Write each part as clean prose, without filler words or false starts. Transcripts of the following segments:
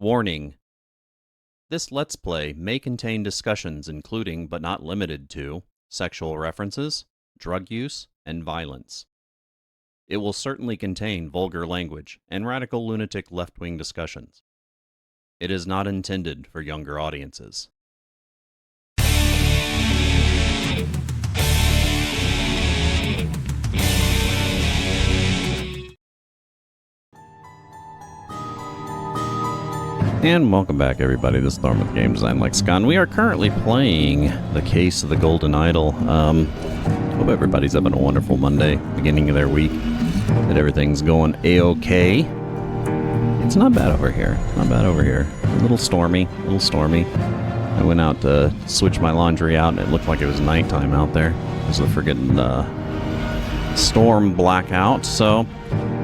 Warning: this Let's Play may contain discussions including, but not limited to, sexual references, drug use, and violence. It will certainly contain vulgar language and radical lunatic left-wing discussions. It is not intended for younger audiences. And welcome back, everybody. This is Thorn with Game Design Lexicon. We are currently playing The Case of the Golden Idol. Hope everybody's having a wonderful Monday, beginning of their week, that everything's going A-okay. It's not bad over here. Not bad over here. A little stormy. I went out to switch my laundry out, and it looked like it was nighttime out there. It was a friggin' storm blackout, so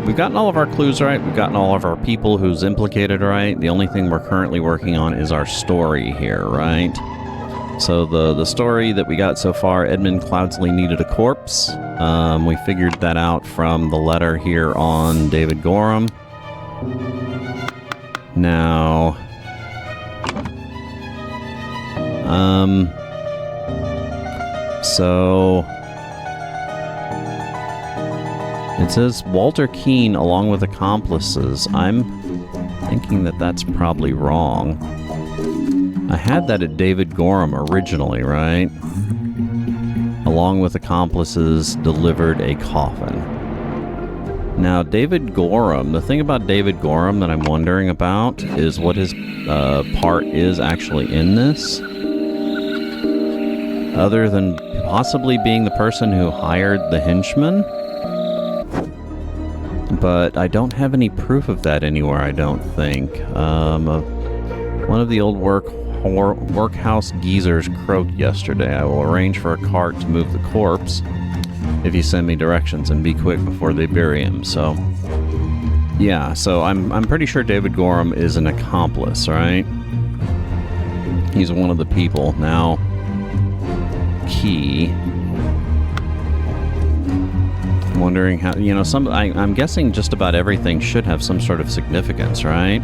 we've gotten all of our clues right. We've gotten all of our people who's implicated right. The only thing we're currently working on is our story here, right? So the story that we got so far, Edmund Cloudsley needed a corpse. We figured that out from the letter here on David Gorham. Now, so it says Walter Keane along with accomplices. I'm thinking that that's probably wrong. I had that at David Gorham originally, right? Along with accomplices delivered a coffin. Now, David Gorham, the thing about David Gorham that I'm wondering about is what his part is actually in this. Other than possibly being the person who hired the henchman. But I don't have any proof of that anywhere, I don't think. One of the old workhouse geezers croaked yesterday. I will arrange for a cart to move the corpse if you send me directions, and be quick before they bury him. So, yeah, so I'm pretty sure David Gorham is an accomplice, right? He's one of the people. Now, key. Wondering how, you know, I'm guessing just about everything should have some sort of significance, right?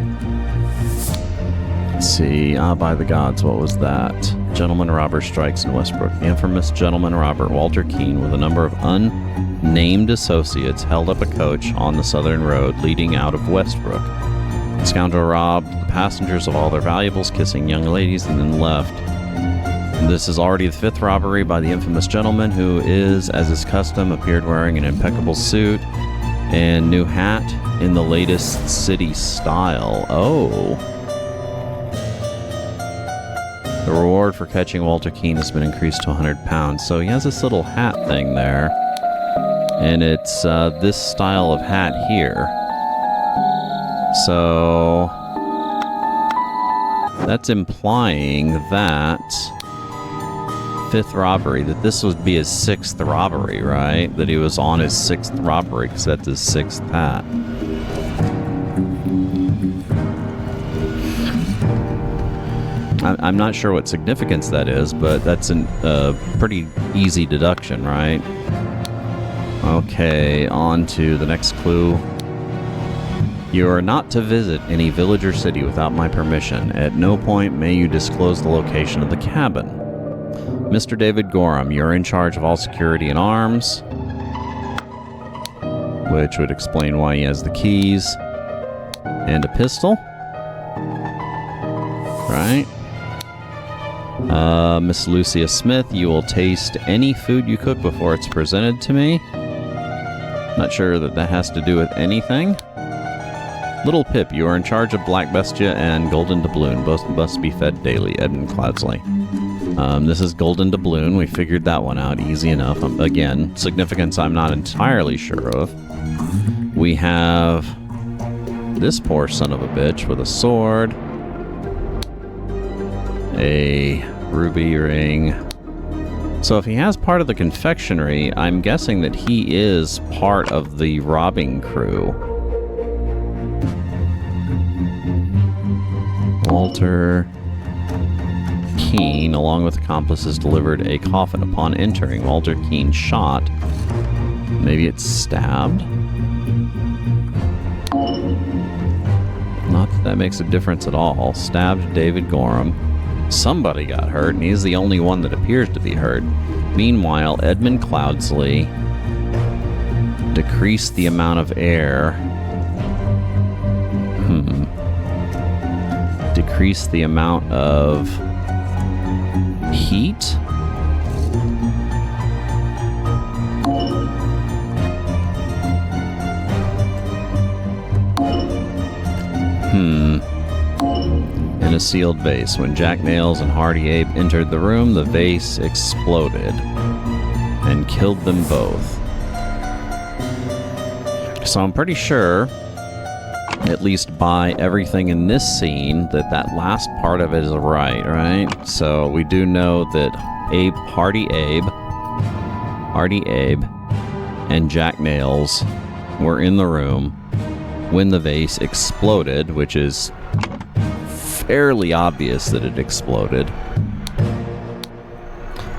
Let's see. By the gods, what was that? Gentleman robber strikes in Westbrook. The infamous gentleman robber Walter Keane, with a number of unnamed associates, held up a coach on the southern road leading out of Westbrook. The scoundrel robbed the passengers of all their valuables, kissing young ladies, and then left. This is already the fifth robbery by the infamous gentleman, who is, as is custom, appeared wearing an impeccable suit and new hat in the latest city style. Oh. The reward for catching Walter Keane has been increased to £100. So he has this little hat thing there. And it's this style of hat here. So that's implying that fifth robbery, that this would be his sixth robbery, right? That he was on his sixth robbery, because that's his sixth hat. I'm not sure what significance that is, but that's a pretty easy deduction, right? Okay, on to the next clue. You are not to visit any village or city without my permission. At no point may you disclose the location of the cabin. Mr. David Gorham, you're in charge of all security and arms, which would explain why he has the keys and a pistol, right? Miss Lucia Smith, you will taste any food you cook before it's presented to me. Not sure that has to do with anything. Little Pip, you are in charge of Black Bestia and Golden Doubloon. Both must be fed daily. Edmund Cloudsley. This is Golden Doubloon. We figured that one out easy enough. Again, significance I'm not entirely sure of. We have this poor son of a bitch with a sword, a ruby ring. So if he has part of the confectionery, I'm guessing that he is part of the robbing crew. Walter Keane, along with accomplices, delivered a coffin upon entering. Walter Keane shot. Maybe it's stabbed. Not that makes a difference at all. Stabbed David Gorham. Somebody got hurt, and he's the only one that appears to be hurt. Meanwhile, Edmund Cloudsley decreased the amount of air. Decrease the amount of heat? In a sealed vase. When Jack Nails and Hardy Abe entered the room, the vase exploded and killed them both. So I'm pretty sure, at least by everything in this scene, that last part of it is right? So we do know that Hardy Abe, and Jack Nails were in the room when the vase exploded, which is fairly obvious that it exploded.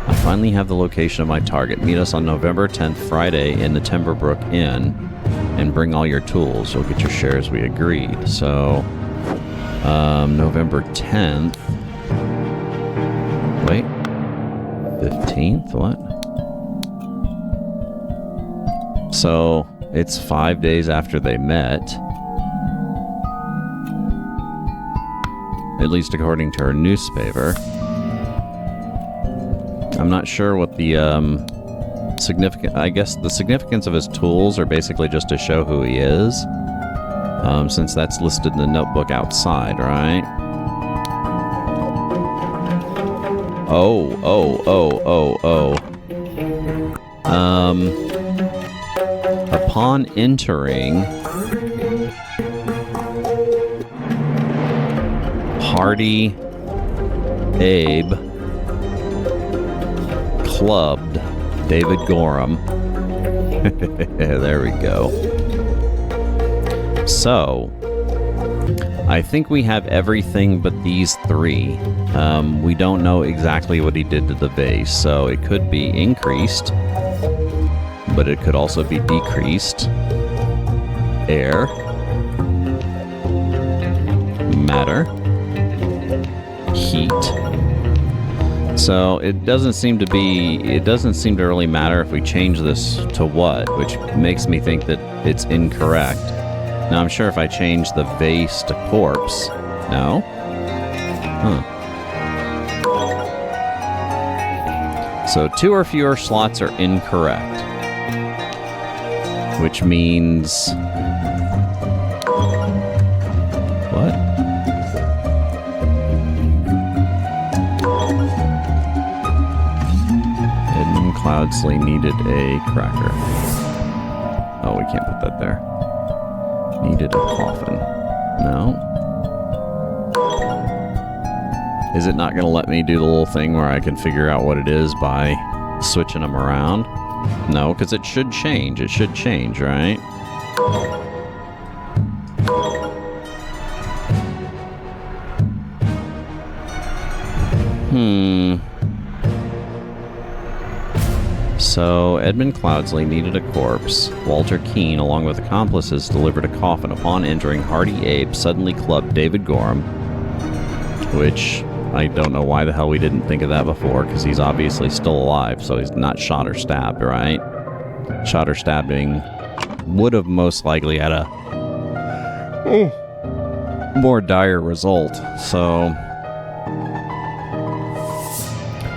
I finally have the location of my target. Meet us on November 10th, Friday, in the Timberbrook Inn, and bring all your tools. You'll get your shares, we agreed. So, November 10th. Wait. 15th? What? So, it's 5 days after they met. At least according to her newspaper. I'm not sure what the, I guess the significance of his tools are basically just to show who he is, since that's listed in the notebook outside, right? Upon entering, Hardy Abe clubbed David Gorham. There we go. So, I think we have everything but these three. We don't know exactly what he did to the vase, so it could be increased, but it could also be decreased. Air. Matter. Heat. So it doesn't seem to really matter if we change this to what, which makes me think that it's incorrect. Now I'm sure if I change the vase to corpse, no? Huh. So 2 or fewer slots are incorrect, which means what? Cloudsley needed a cracker. Oh, we can't put that there. Needed a coffin. No. Is it not going to let me do the little thing where I can figure out what it is by switching them around? No, because it should change. It should change, right? So, Edmund Cloudsley needed a corpse. Walter Keane, along with accomplices, delivered a coffin. Upon entering, Hardy Abe suddenly clubbed David Gorham, which I don't know why the hell we didn't think of that before, because he's obviously still alive, so he's not shot or stabbed, right? Shot or stabbing would have most likely had a more dire result, so...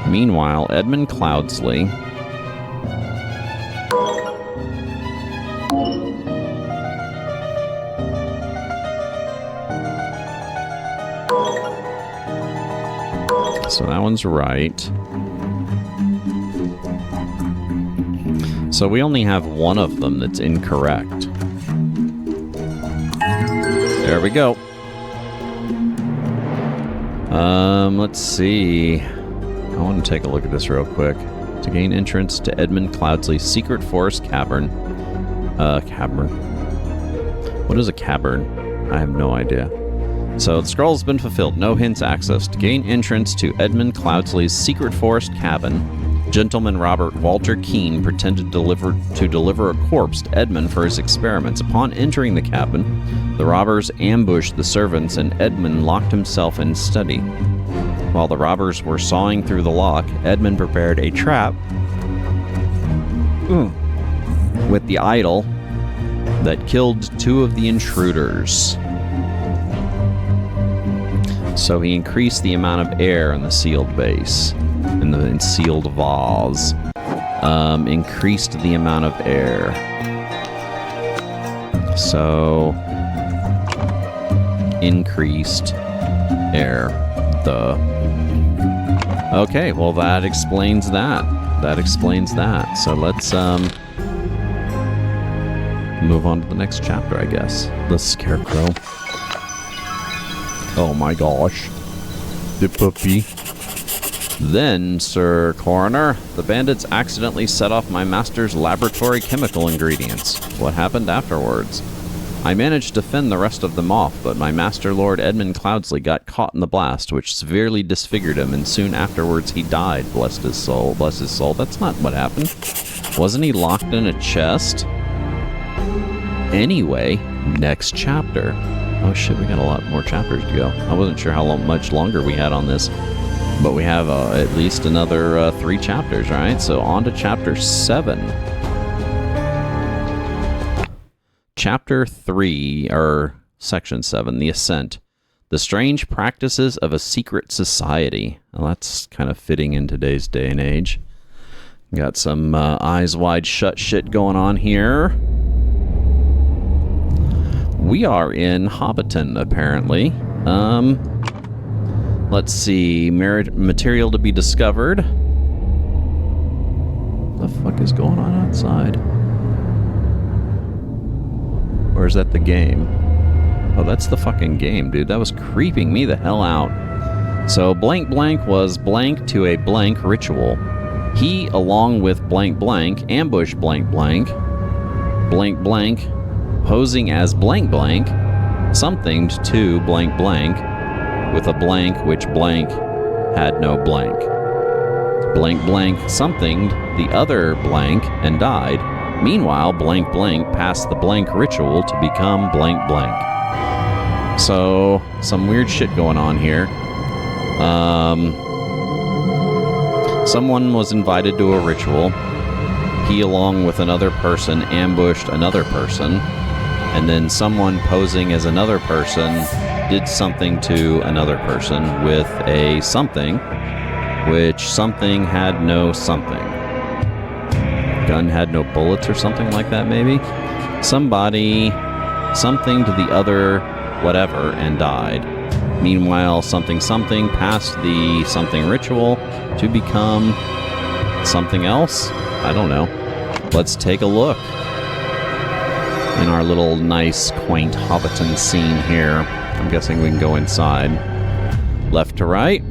Meanwhile, Edmund Cloudsley... So that one's right. So we only have one of them that's incorrect. There we go. Let's see. I want to take a look at this real quick. To gain entrance to Edmund Cloudsley's secret forest cavern. Cavern. What is a cavern? I have no idea. So the scroll has been fulfilled. No hints accessed. To gain entrance to Edmund Cloudsley's secret forest cabin, Gentleman Robert Walter Keene pretended to deliver a corpse to Edmund for his experiments. Upon entering the cabin, the robbers ambushed the servants and Edmund locked himself in study. While the robbers were sawing through the lock, Edmund prepared a trap with the idol that killed 2 of the intruders. So he increased the amount of air in the sealed base. In the sealed vase. Increased the amount of air. So, increased air. Okay, well that explains that. That explains that. So let's move on to the next chapter, I guess. The Scarecrow. Oh my gosh. The puppy. Then, Sir Coroner, the bandits accidentally set off my master's laboratory chemical ingredients. What happened afterwards? I managed to fend the rest of them off, but my master, Lord Edmund Cloudsley, got caught in the blast, which severely disfigured him, and soon afterwards he died. Bless his soul. Bless his soul. That's not what happened. Wasn't he locked in a chest? Anyway, next chapter. Oh shit, we got a lot more chapters to go. I wasn't sure how much longer we had on this. But we have at least another 3 chapters, right? So on to chapter 7. Chapter 3, or section 7, The Ascent. The Strange Practices of a Secret Society. Well, that's kind of fitting in today's day and age. Got some eyes wide shut shit going on here. We are in Hobbiton, apparently. Let's see. Material to be discovered. What the fuck is going on outside? Or is that the game? Oh, that's the fucking game, dude. That was creeping me the hell out. So, blank blank was blank to a blank ritual. He, along with blank blank, ambushed blank blank. Blank blank, posing as blank blank, somethinged to blank blank, with a blank which blank had no blank. Blank blank somethinged the other blank and died. Meanwhile, blank blank passed the blank ritual to become blank blank. So, some weird shit going on here. Someone was invited to a ritual. He, along with another person, ambushed another person. And then someone posing as another person did something to another person with a something, which something had no something. Gun had no bullets or something like that, maybe? Somebody, something to the other whatever and died. Meanwhile, something passed the something ritual to become something else? I don't know. Let's take a look. In our little nice, quaint Hobbiton scene here. I'm guessing we can go inside. Left to right.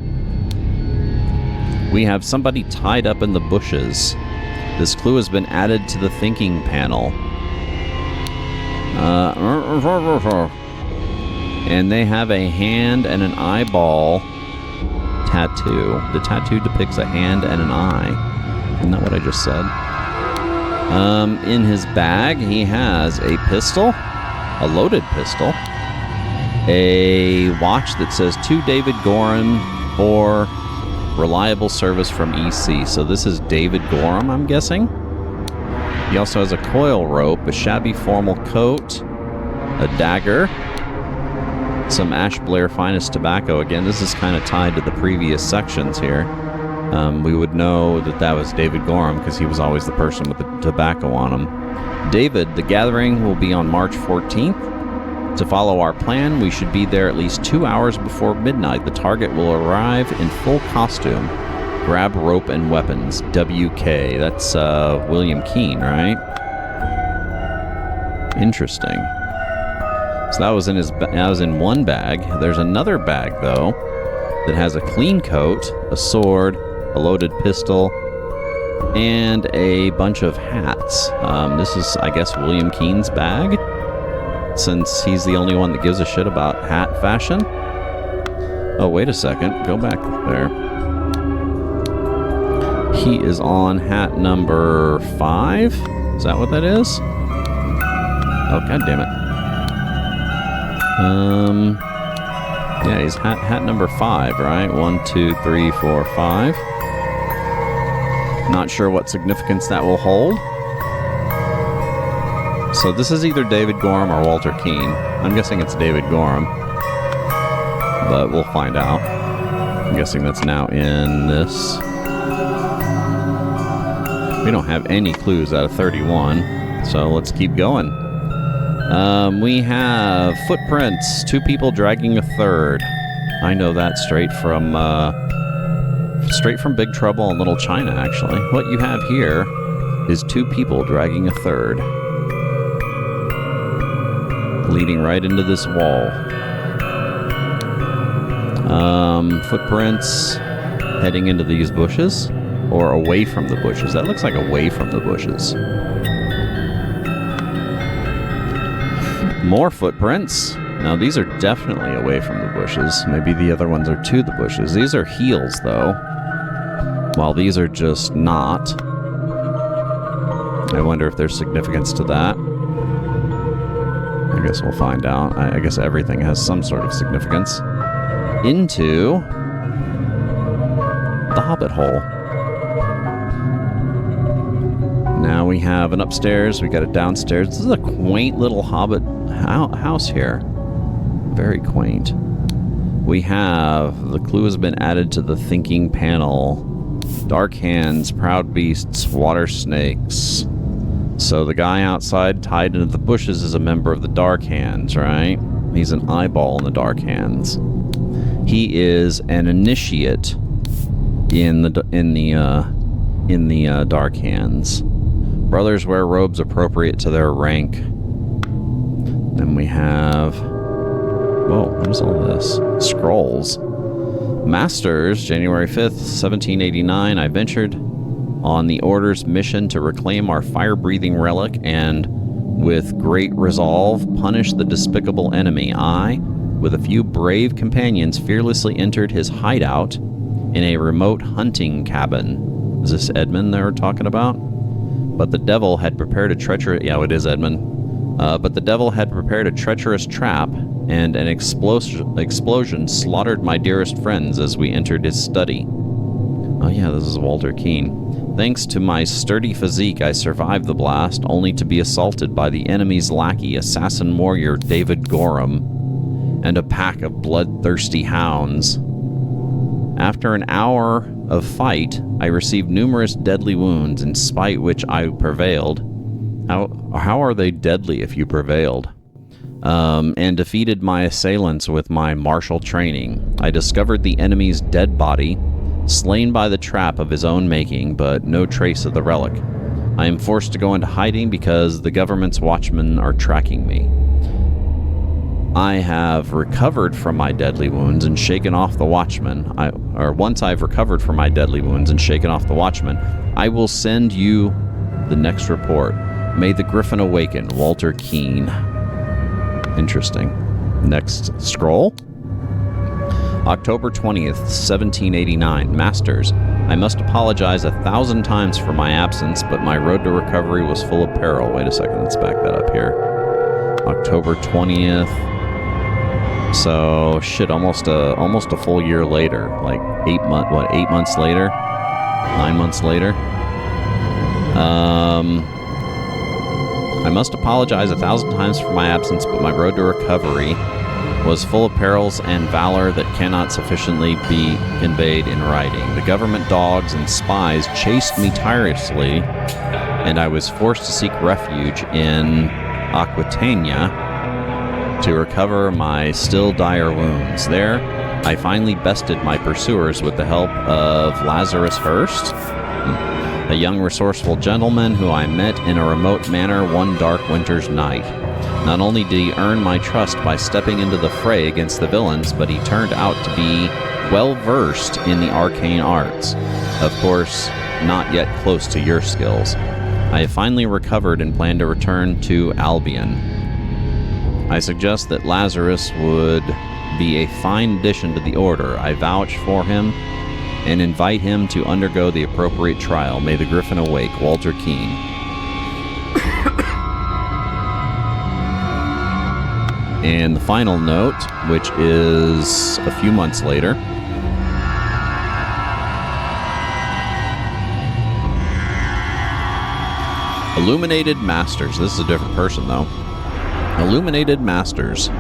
We have somebody tied up in the bushes. This clue has been added to the thinking panel. And they have a hand and an eyeball tattoo. The tattoo depicts a hand and an eye. Isn't that what I just said? In his bag, he has a pistol, a loaded pistol, a watch that says to David Gorham for reliable service from EC. So this is David Gorham, I'm guessing. He also has a coil rope, a shabby formal coat, a dagger, some Ash Blair Finest tobacco. Again, this is kind of tied to the previous sections here. We would know that that was David Gorham because he was always the person with the tobacco on him. David, the gathering will be on March 14th. To follow our plan, we should be there at least 2 hours before midnight. The target will arrive in full costume. Grab rope and weapons. WK. That's William Keene, right? Interesting. So that was in that was in one bag. There's another bag though that has a clean coat, a sword, a loaded pistol, and a bunch of hats. This is, I guess, William Keene's bag, since he's the only one that gives a shit about hat fashion. Oh, wait a second. Go back there. He is on hat number 5. Is that what that is? Oh, god damn it. Yeah, he's hat number 5, right? 1, 2, 3, 4, 5. Not sure what significance that will hold. So this is either David Gorham or Walter Keane. I'm guessing it's David Gorham, but we'll find out. I'm guessing that's now in this. We don't have any clues out of 31, so let's keep going. We have footprints, 2 people dragging a third. I know that straight from Big Trouble in Little China, actually. What you have here is 2 people dragging a third, leading right into this wall. Footprints heading into these bushes, or away from the bushes. That looks like away from the bushes. More footprints. Now these are definitely away from the bushes. Maybe the other ones are to the bushes. These are heels, though, while these are just not. I wonder if there's significance to that. I guess we'll find out. I guess everything has some sort of significance. Into the Hobbit hole. Now we have an upstairs, we got a downstairs. This is a quaint little Hobbit house here. Very quaint. We have, the clue has been added to the thinking panel. Dark hands, proud beasts, water snakes. So the guy outside tied into the bushes is a member of the Dark Hands, right? He's an eyeball in the Dark Hands. He is an initiate in the Dark Hands. Brothers wear robes appropriate to their rank. Then we have... Whoa, what is all this? Scrolls. Masters, January 5th, 1789. I ventured on the Order's mission to reclaim our fire-breathing relic and, with great resolve, punish the despicable enemy. I, with a few brave companions, fearlessly entered his hideout in a remote hunting cabin. Is this Edmund they were talking about? But the devil had prepared a treacherous... Yeah, it is Edmund. But the devil had prepared a treacherous trap, and an explosion slaughtered my dearest friends as we entered his study. Oh yeah, this is Walter Keane. Thanks to my sturdy physique, I survived the blast, only to be assaulted by the enemy's lackey, assassin warrior David Gorham, and a pack of bloodthirsty hounds. After an hour of fight, I received numerous deadly wounds, in spite which I prevailed. How are they deadly if you prevailed? And defeated my assailants with my martial training. I discovered the enemy's dead body, slain by the trap of his own making, but no trace of the relic. I am forced to go into hiding because the government's watchmen are tracking me. I have recovered from my deadly wounds and shaken off the watchman. Once I've recovered from my deadly wounds and shaken off the watchman, I will send you the next report. May the Griffin awaken, Walter Keane. Interesting. Next scroll. October 20th, 1789. Masters, I must apologize 1,000 times for my absence, but my road to recovery was full of peril. Wait a second, let's back that up here. October 20th. So, shit, almost a full year later. Like 8 months later? 9 months later? I must apologize 1,000 times for my absence, but my road to recovery was full of perils and valor that cannot sufficiently be conveyed in writing. The government dogs and spies chased me tirelessly, and I was forced to seek refuge in Aquitania to recover my still dire wounds. There, I finally bested my pursuers with the help of Lazarus Hurst, a young resourceful gentleman who I met in a remote manor one dark winter's night. Not only did he earn my trust by stepping into the fray against the villains, but he turned out to be well-versed in the arcane arts. Of course, not yet close to your skills. I have finally recovered and plan to return to Albion. I suggest that Lazarus would be a fine addition to the Order. I vouch for him and invite him to undergo the appropriate trial. May the Griffin awake. Walter Keene. And the final note, which is a few months later. Illuminated Masters. This is a different person, though. Illuminated Masters.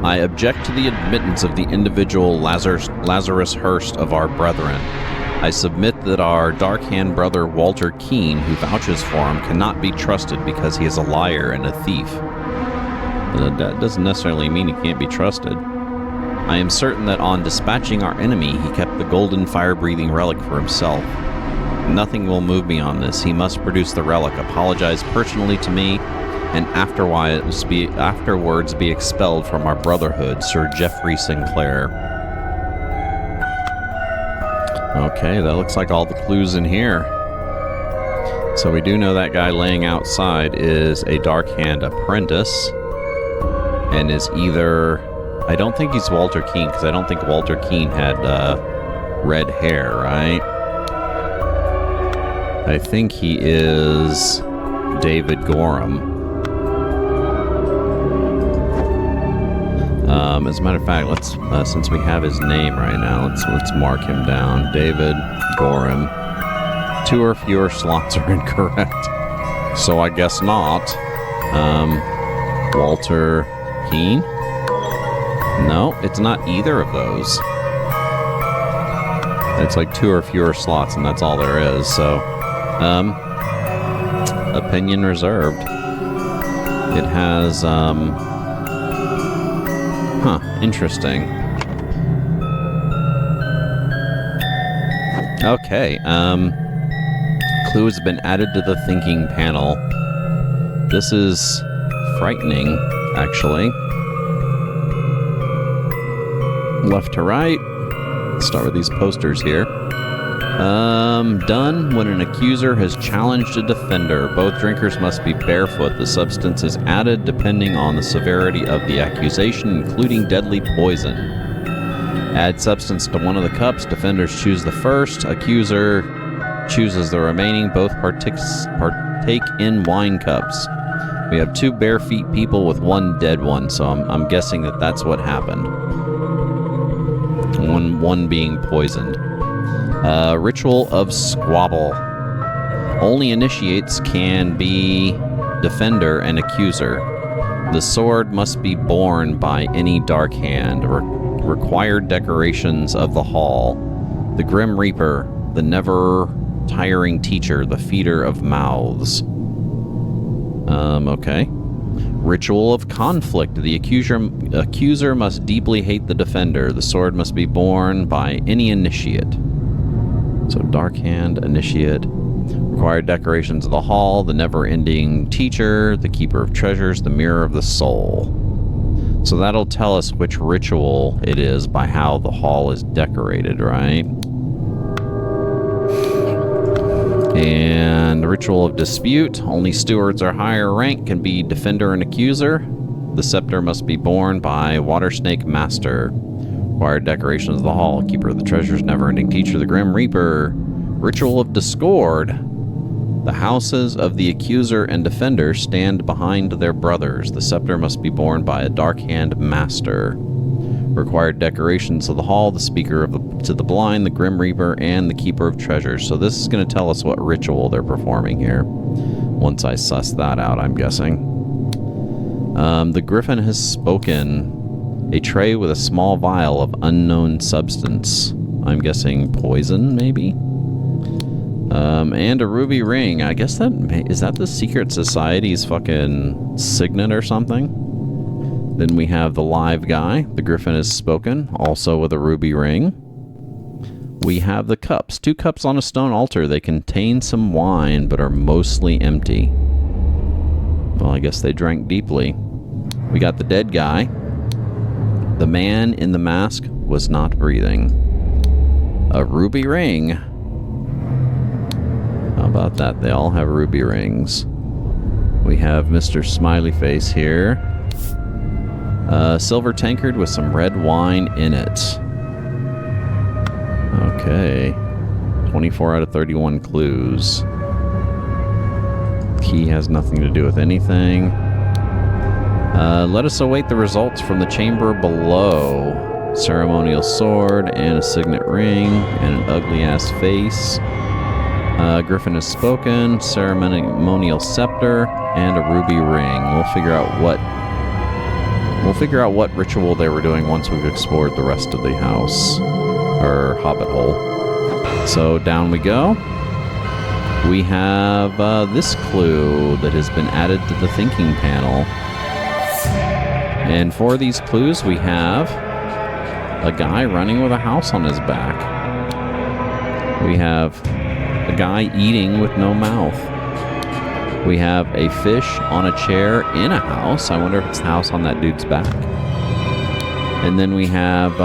I object to the admittance of the individual Lazarus Hurst of our brethren. I submit that our dark-hand brother Walter Keene, who vouches for him, cannot be trusted because he is a liar and a thief. But that doesn't necessarily mean he can't be trusted. I am certain that on dispatching our enemy, he kept the golden fire-breathing relic for himself. Nothing will move me on this. He must produce the relic, apologize personally to me, and afterwards be expelled from our brotherhood, Sir Geoffrey Sinclair. Okay, that looks like all the clues in here. So we do know that guy laying outside is a Dark Hand apprentice, and is either... I don't think he's Walter Keene, because I don't think Walter Keene had red hair, right? I think he is David Gorham. As a matter of fact, let's since we have his name right now, let's mark him down. David Gorham. 2 or fewer slots are incorrect, so I guess not. Walter Keene? No, it's not either of those. It's like 2 or fewer slots, and that's all there is. So, opinion reserved. It has interesting. Okay, clue has been added to the thinking panel. This is frightening, actually. Left to right. Let's start with these posters here. Done when an accuser has challenged a defender. Both drinkers must be barefoot. The substance is added depending on the severity of the accusation, including deadly poison. Add substance to one of the cups. Defenders choose the first. Accuser chooses the remaining. Both partake in wine cups. We have 2 bare feet people with 1 dead one, so I'm guessing that that's what happened. One being poisoned. Ritual of Squabble. Only initiates can be defender and accuser. The sword must be borne by any dark hand. Required decorations of the hall. The Grim Reaper, the never-tiring teacher, the feeder of mouths. Okay. Ritual of Conflict. The accuser must deeply hate the defender. The sword must be borne by any initiate. So Dark Hand, Initiate. Required decorations of the hall. The never-ending teacher. The Keeper of Treasures. The Mirror of the Soul. So that'll tell us which ritual it is by how the hall is decorated, right? And the Ritual of Dispute. Only stewards or higher rank can be defender and accuser. The scepter must be borne by Water Snake Master. Required decorations of the hall. Keeper of the Treasures, never-ending teacher, the Grim Reaper. Ritual of Discord. The houses of the accuser and defender stand behind their brothers. The scepter must be borne by a Dark Hand Master. Required decorations of the hall. The Speaker to the Blind, the Grim Reaper, and the Keeper of Treasures. So this is going to tell us what ritual they're performing here. Once I suss that out, I'm guessing. The Griffin has spoken. A tray with a small vial of unknown substance. I'm guessing poison, maybe? And a ruby ring. I guess is that the Secret Society's fucking signet or something? Then we have the live guy. The Griffin has spoken, also with a ruby ring. We have the cups. 2 cups on a stone altar. They contain some wine, but are mostly empty. Well, I guess they drank deeply. We got the dead guy. The man in the mask was not breathing. A ruby ring. How about that? They all have ruby rings. We have Mr. Smiley Face here. A silver tankard with some red wine in it. Okay. 24 out of 31 clues. Key has nothing to do with anything. Let us await the results from the chamber below. Ceremonial sword and a signet ring and an ugly-ass face. Griffin has spoken. Ceremonial scepter and a ruby ring. We'll figure out what ritual they were doing once we've explored the rest of the house. Or hobbit hole. So down we go. We have this clue that has been added to the thinking panel. And for these clues, we have a guy running with a house on his back. We have a guy eating with no mouth. We have a fish on a chair in a house. I wonder if it's the house on that dude's back. And then we have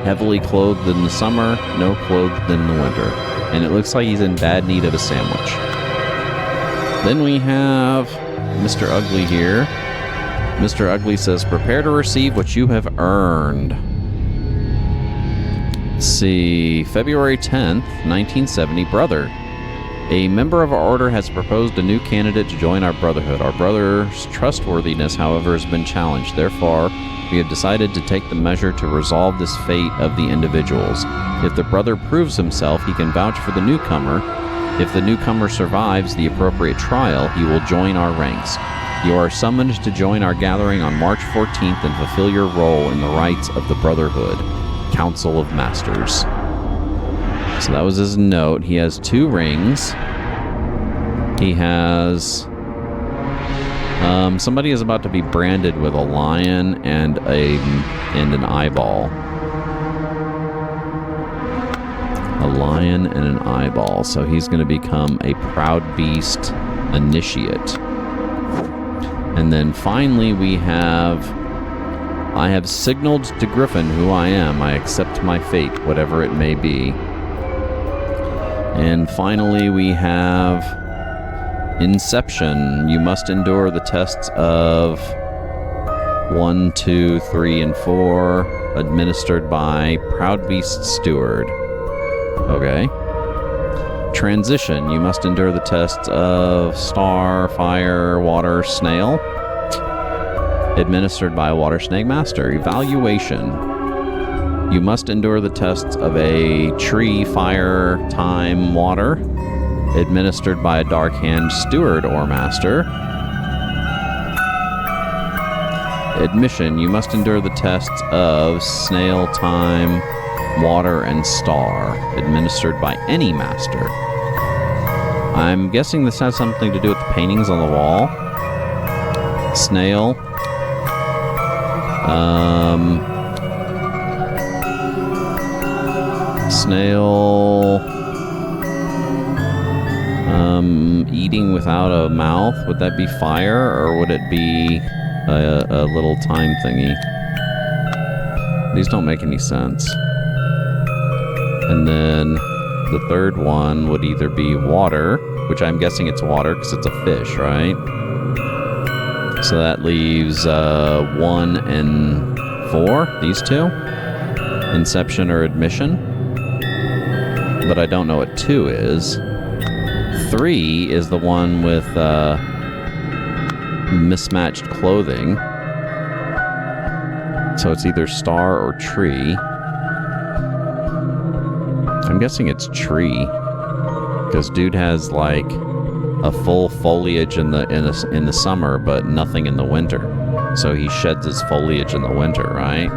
heavily clothed in the summer, no clothed in the winter. And it looks like he's in bad need of a sandwich. Then we have Mr. Ugly here. Mr. Ugly says, prepare to receive what you have earned. Let's see. February 10th, 1970, brother. A member of our order has proposed a new candidate to join our brotherhood. Our brother's trustworthiness, however, has been challenged. Therefore, we have decided to take the measure to resolve this fate of the individuals. If the brother proves himself, he can vouch for the newcomer. If the newcomer survives the appropriate trial, he will join our ranks. You are summoned to join our gathering on March 14th and fulfill your role in the rites of the Brotherhood, Council of Masters. So that was his note. He has 2 rings. He has... somebody is about to be branded with a lion and an eyeball. A lion and an eyeball. So he's going to become a Proud Beast initiate. And then finally we have... I have signaled to Griffin who I am. I accept my fate, whatever it may be. And finally we have... Inception. You must endure the tests of 1, 2, 3, and 4, administered by Proud Beast Steward. Okay. Transition. You must endure the tests of Star, Fire, Water, Snail, administered by Water Snake Master. Evaluation. You must endure the tests of a Tree, Fire, Time, Water, administered by a Dark Hand Steward or Master. Admission. You must endure the tests of Snail, Time, Water, and Star, administered by any Master. I'm guessing this has something to do with the paintings on the wall. Snail. Snail... eating without a mouth, would that be fire, or would it be a little time thingy? These don't make any sense. And then the third one would either be water, which I'm guessing it's water because it's a fish, right? So that leaves 1 and 4, these 2. Inception or admission. But I don't know what 2 is. 3 is the one with mismatched clothing. So it's either star or tree. I'm guessing it's tree. Because dude has like a full foliage in the summer, but nothing in the winter. So he sheds his foliage in the winter, right?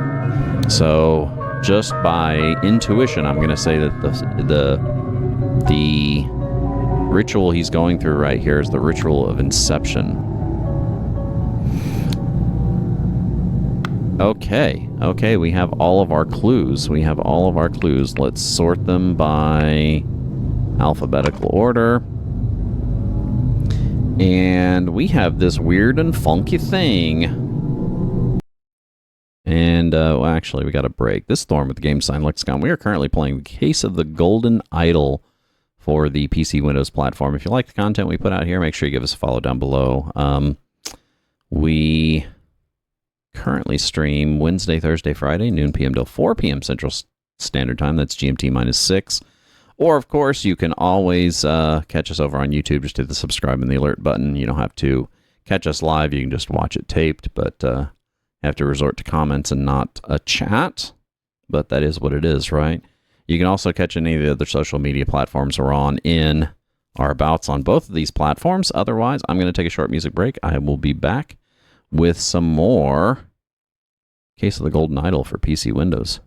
So just by intuition, I'm going to say that the ritual he's going through right here is the ritual of Inception. Okay, we have all of our clues. Let's sort them by alphabetical order. And we have this weird and funky thing. And, well, actually, we got a break. This is Thorn with the Game Sign Lexicon. We are currently playing The Case of the Golden Idol for the PC Windows platform. If you like the content we put out here, make sure you give us a follow down below. We currently stream Wednesday, Thursday, Friday, noon p.m. till 4 p.m. Central Standard Time. That's GMT minus 6. Or, of course, you can always catch us over on YouTube. Just hit the subscribe and the alert button. You don't have to catch us live. You can just watch it taped, but have to resort to comments and not a chat. But that is what it is, right? You can also catch any of the other social media platforms we're on in our abouts on both of these platforms. Otherwise, I'm going to take a short music break. I will be back with some more Case of the Golden Idol for PC Windows.